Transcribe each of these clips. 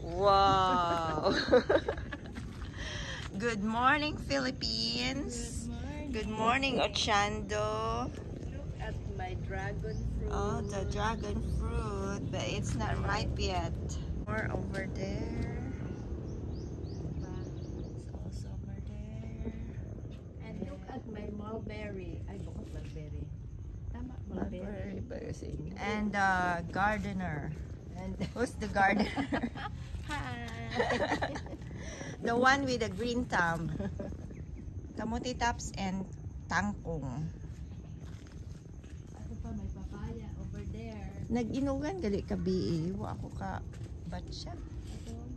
Wow! Good morning, Philippines. Good morning, Ochando. Look at my dragon fruit. Oh, the dragon fruit, but it's not ripe yet. More over there. It's also over there. And look at my mulberry. Ay, bukod mulberry. Tama, mulberry. And gardener. And Who's the gardener? hi. The one with the green thumb. Kamuti tops and tangkong. Ano pa, may papaya over there. Nag-inugan gali ka bi. Wa ako ka batsa. Ito, oh,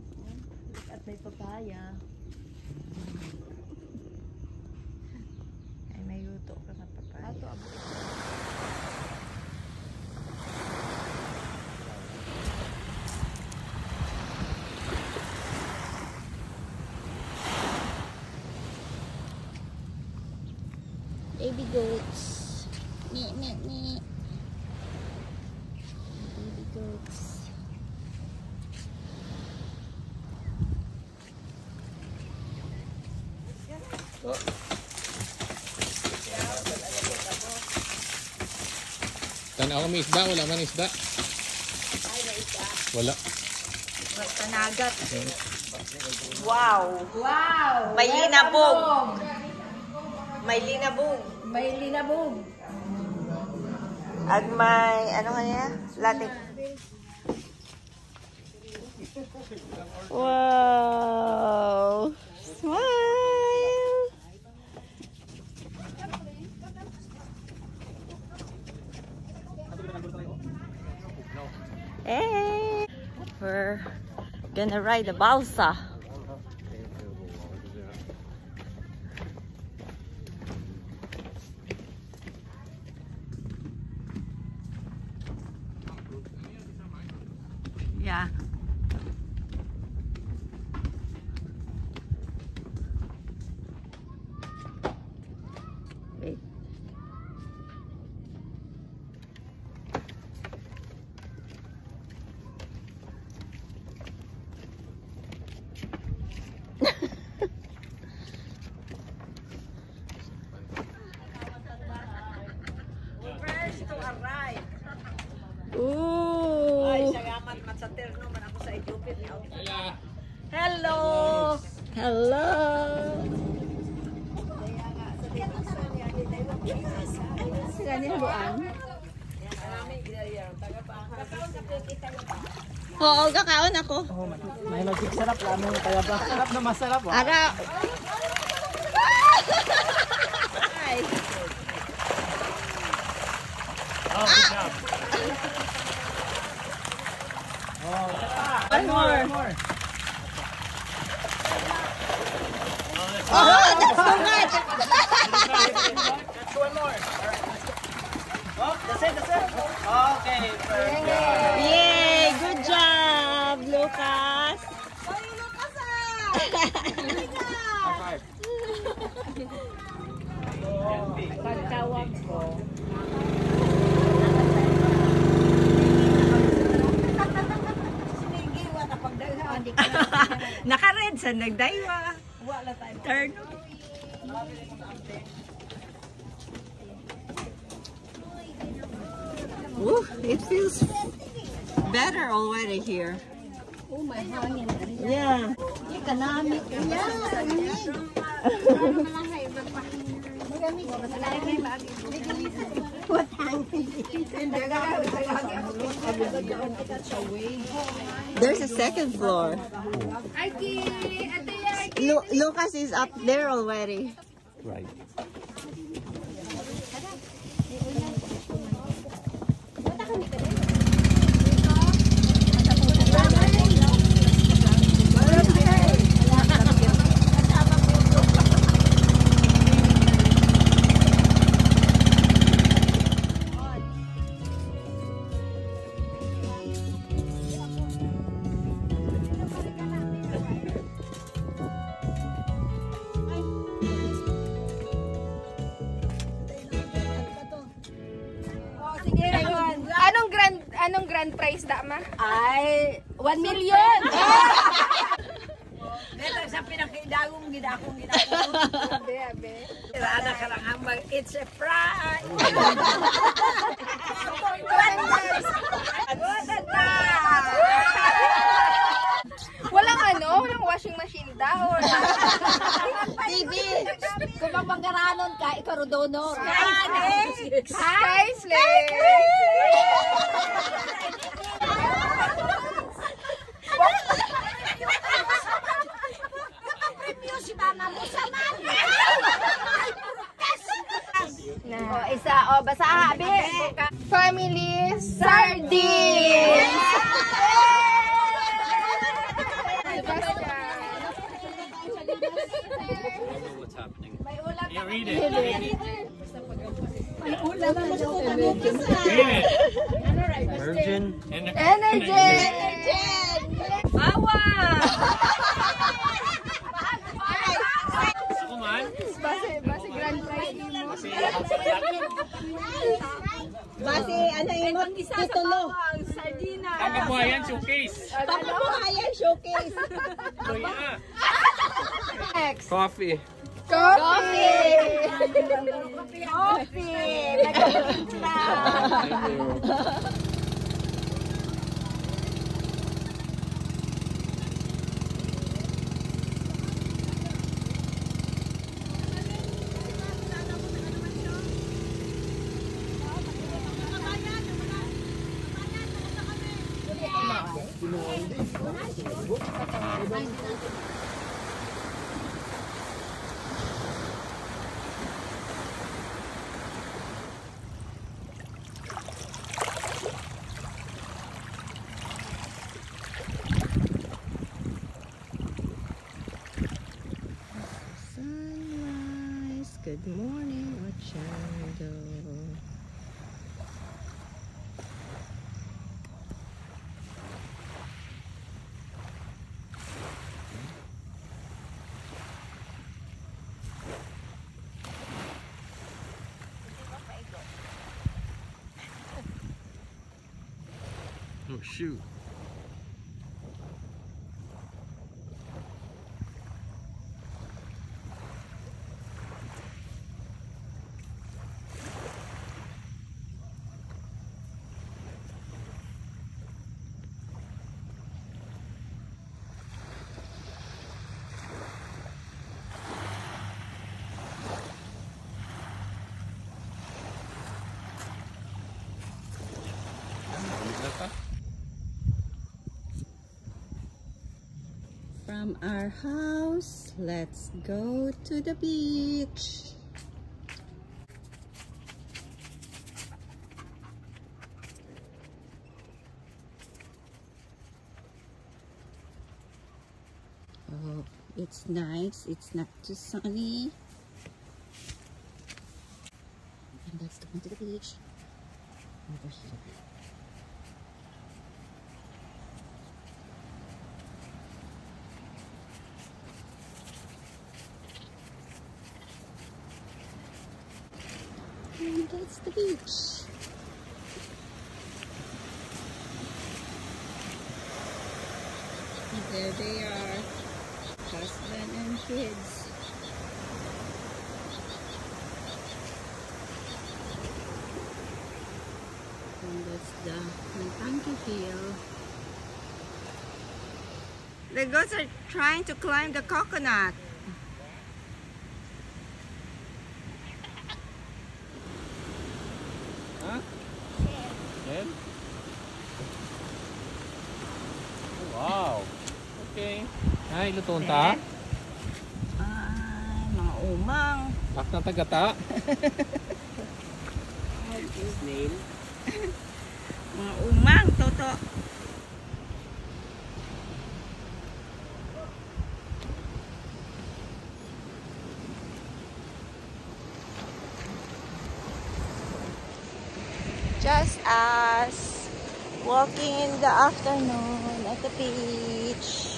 look at my papaya. Ay may luto ka na papaya. Ato, abo. Baby goats. Me. Baby goats. Tanaw kami isda, wala man isda. Ay, may isa. Wala. Panagat. Wow. Wow! May welcome linabog. home. May linabog. May linabog. At may, ano kanya? Latik. Wow! Smile! Hey! We're gonna ride the balsa. Yeah. Wait. First to arrive. Ooh. Ay, sagamat sa terno man ako sa Ethiopia. Hello. Hello. Sila niluan. Oo, kakaon ako. May magic sarap lang kaya ba? Sarap na masarap. Ara. Ay. Oh, good job. Oh, One more. more. Oh, that's so much. That's one more. Oh, that's it. Okay, perfect. Yay, good job, Lucas. High five. Pagtawag ko. Naka-red sa nagdaywa. Wala tayo. Turn. Ooh, it feels better already here. Oh, may hangin. Yeah. Economic. What hangin? There's a second floor. Lucas is up there already. Right. grand prize da ma? Ay, 1 million! Dito sa pinakidagong gidakong. Abe. Rana ka lang ang it's a prize! Walang washing machine da or TV. Kung mapagkaranon ka, ikaw rodonor. Sky Slay! Basa habi. Family Sardines! What's happening? May ulam Yeah, read it. May ulam na sa Read it. Virgin. Energy! Awa! Ako man. Base grand prize mo. Base, ano yung titulo? Sardina. Kabuhayan showcase. Papabuhayan showcase. Kuya. Next. Coffee. Coffee! Sunrise. Good morning, Orchando. Oh shoot. From our house, let's go to the beach. Oh, it's nice. It's not too sunny. And let's go to the beach. Over here. And that's the beach. And there they are, husband and kids. And that's the Montanki Hill. The goats are trying to climb the coconut. Huh? Yan? Oh, wow. Okay. Ay, luto ta. Ay, mga umang. Bak na tagata. Snail. Mga umang, toto. Just us walking in the afternoon at the beach.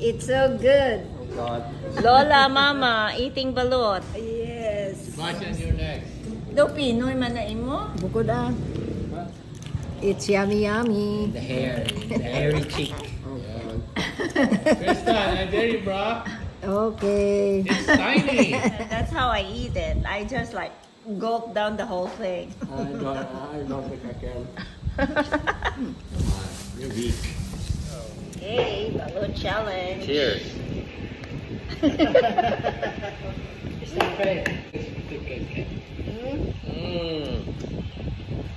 It's so good. Oh God. Lola, Mama, eating balot. Yes. Sebastian, you're next. Do Pinoy man na imo? Bukod ah. It's yummy yummy. The hair, the hairy cheek. Tristan, I dare you, bro. Okay. It's tiny. That's how I eat it. I just like gulp down the whole thing. I don't think I can. You're weak. Okay, balot challenge. Cheers.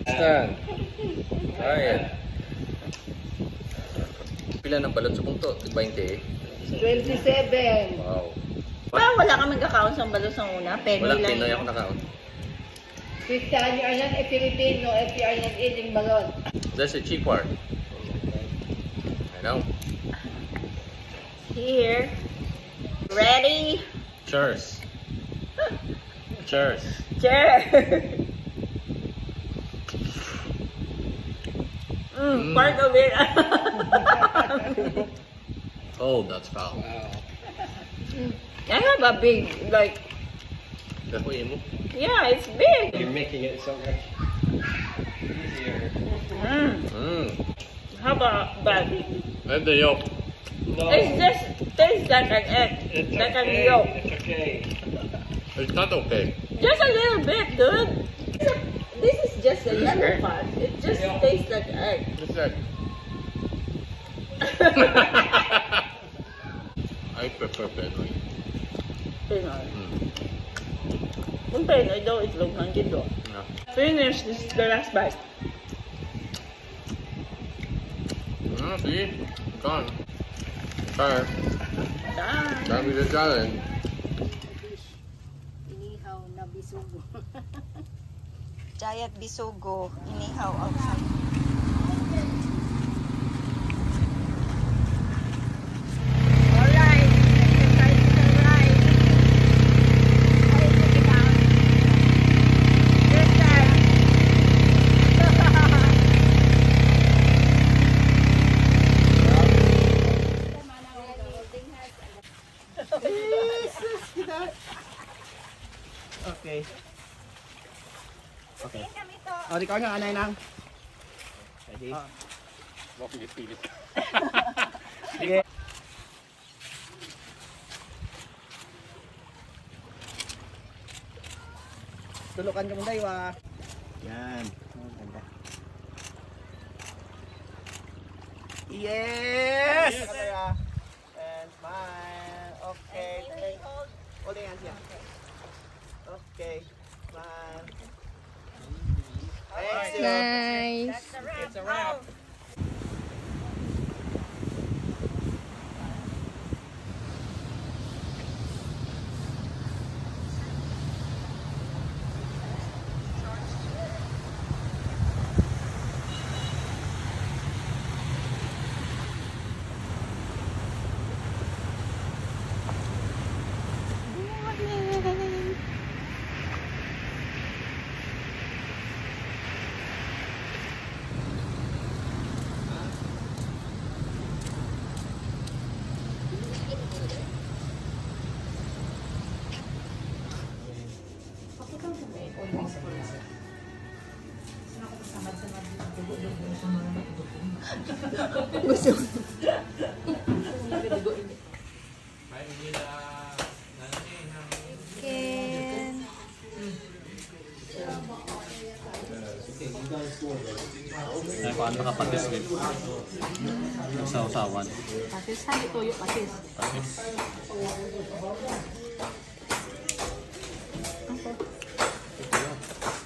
Tristan. Try it. Pila ng balot sa punto? 20? 27. Wow. Wala kaming kakaon sa balot sa una. Penny Walang lang. Pinoy yun. ako nakaon. Christian, yung ayan ay Filipino, at yung ayan eating balon. That's a cheap part. I know. Here. Ready? Cheers. Cheers. Cheers. Part of it. Oh, that's foul. I have a big, like, That's what you yeah, it's big. You're making it so much easier. How about that? And the yolk. No, It's just tastes like an egg, it's like an okay. yolk. It's okay. It's not okay. Just a little bit, dude. This is just the yellow part. It just tastes like egg. Just like. I prefer Pinoy. Pinoy. Kung Pinoy daw, itlog ng gido. Yeah. Finish, this is the last bite. See? Gone. Try. Done. Time to challenge. Inihaw na bisugo. Giant bisugo, inihaw outside. Alright, exercise is alright. How is it down? This time. Okay. Okay. Oh, di ka nga anay nang. Ready? Bakit pilit ka? Sige. Tulukan ka muna iwa. Yan. Oh, ganda. Yes! And smile. Okay. Hold your hands here. Okay. Smile. Thank you. Nice. It's a wrap. Ay, paano nakapatis rin? Nagsaw-sawan. Patis, sabi toyo, patis. Patis.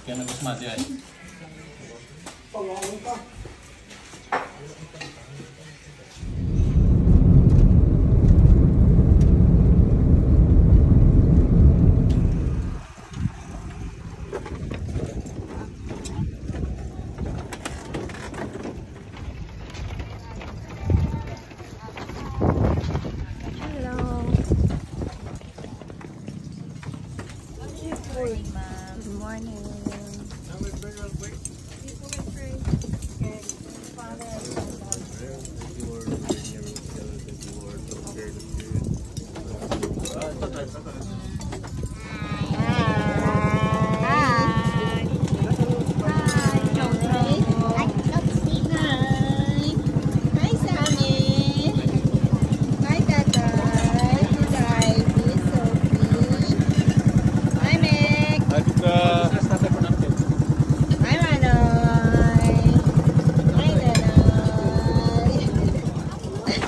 Kaya nag-usmati ay. Good morning.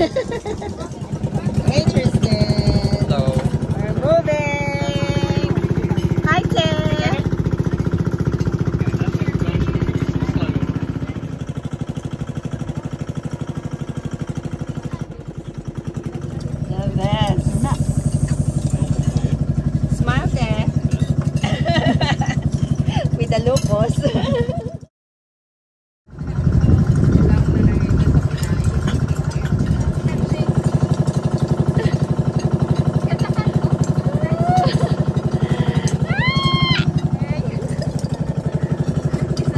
Hey, Tristan. Hello. We're moving. Hi, Ted. The best. Smile, Ted. With the lupus.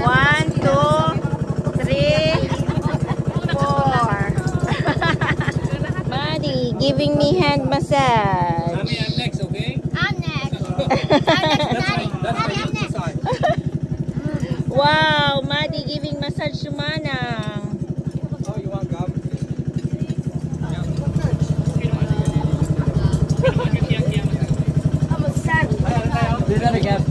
One, two, three, four. Maddie giving me hand massage. Mommy, I'm next, okay? I'm next. Daddy, I'm next. Wow, Maddie giving massage to Manang. Oh, you want gum? Do that again.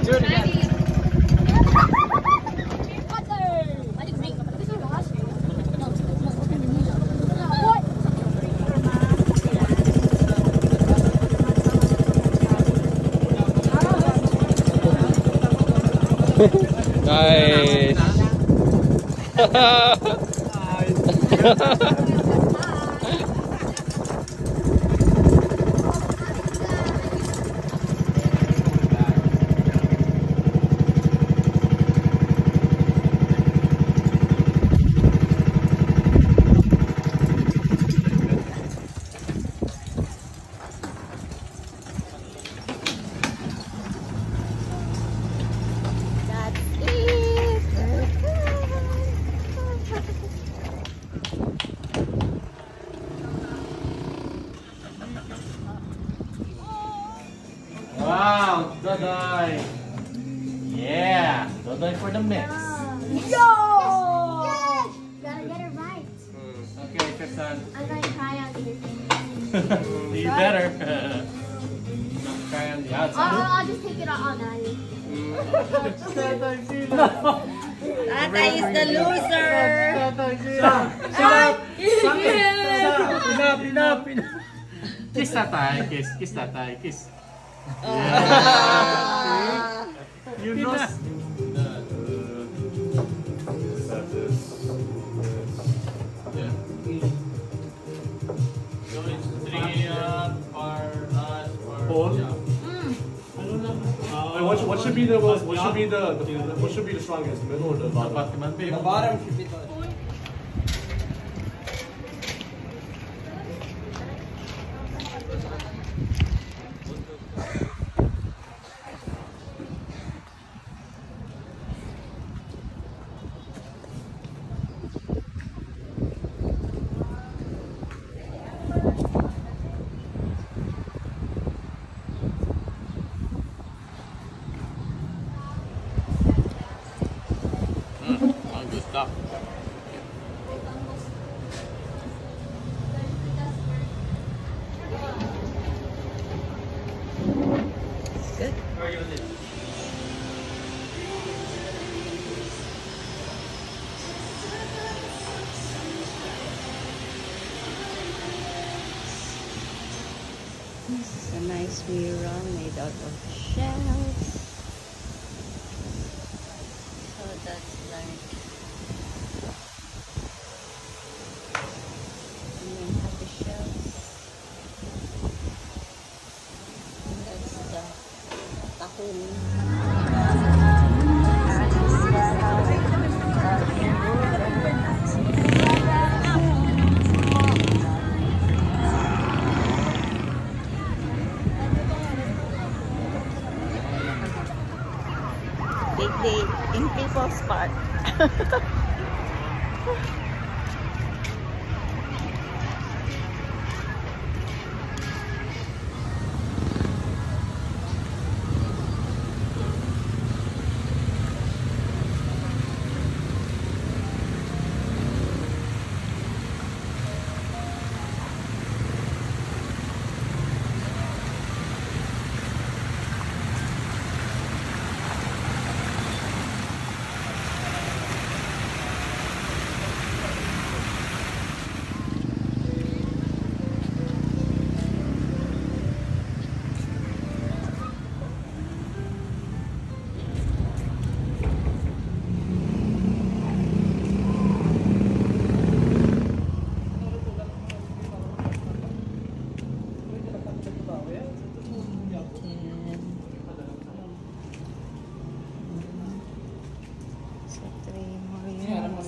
Do it again. Nice. That's it. Wow, Dodoy. Yeah, Dodoy for the mix. Yes! Gotta get it right. Okay, Tristan. I'm gonna try on this. You better. Try on the outside. I'll just take it on Daddy. Tata is the loser. Enough. Kiss tatay, kiss. Kiss tatay, kiss. Ah. You lost. What should be the strongest, middle or the bottom? The bottom should be the. Good stuff. This is a nice mirror made out of shells. So that's like, and then have the shells. And that's the tahong. Big day in People's Park.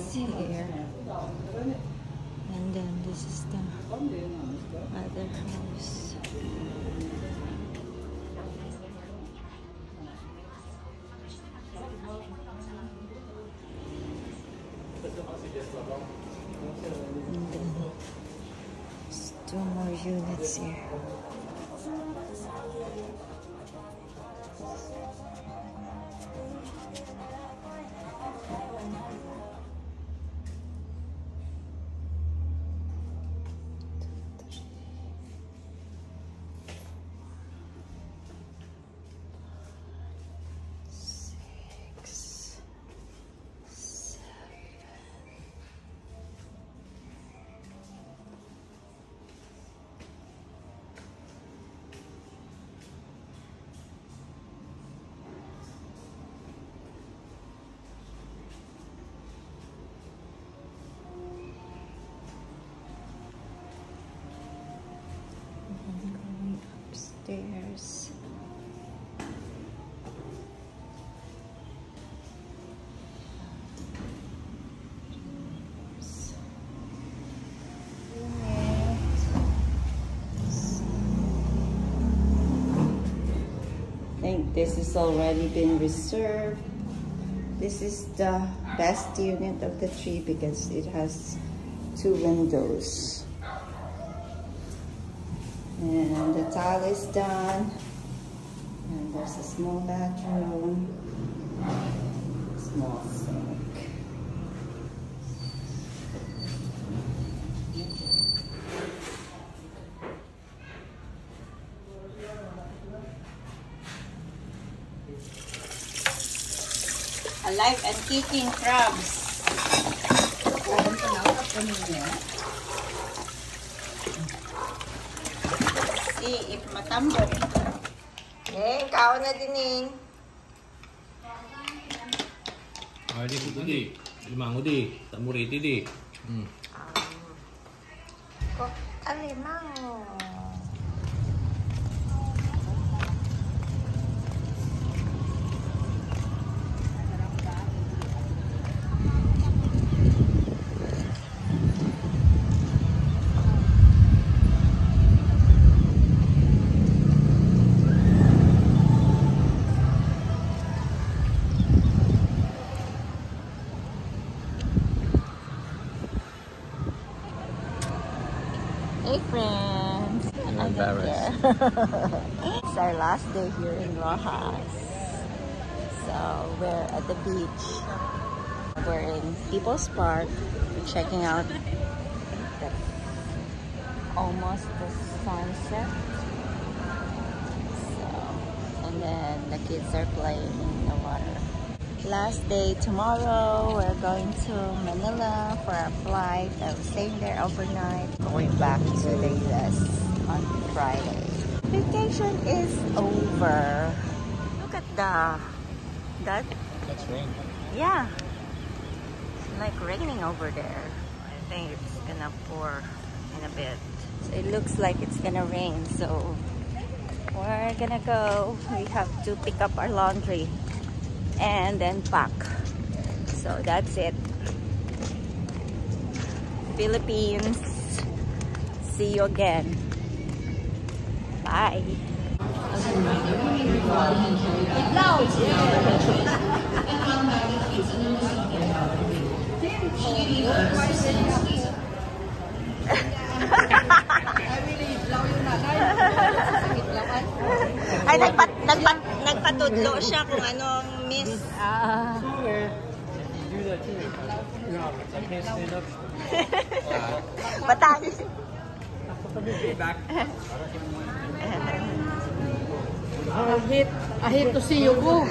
is here. And then this is the other house. And then there's 2 more units here. Going upstairs. I think this has already been reserved. This is the best unit of the 3 because it has 2 windows. And the tile is done. And there's a small bathroom. Small sink. Alive and kicking crabs. See if matambok. Eh, kaon na din Ah, di ko di. Limango di. Tamuriti di. Alimango. Hey friends! I'm embarrassed. It's our last day here in Rojas. So we're at the beach. We're in People's Park. We're checking out almost the sunset. So, and then the kids are playing in the water. Last day tomorrow, we're going to Manila for our flight. I'm staying there overnight, going back to the US on Friday. Vacation is over. Look at that. That's rain. Yeah, it's like raining over there. I think it's gonna pour in a bit. So it looks like it's gonna rain, so we're gonna go. We have to pick up our laundry and then pack. So that's it. Philippines. See you again. Bye. Ay, nagpatudlo siya kung anong miss. Batangis. I hate to see you go.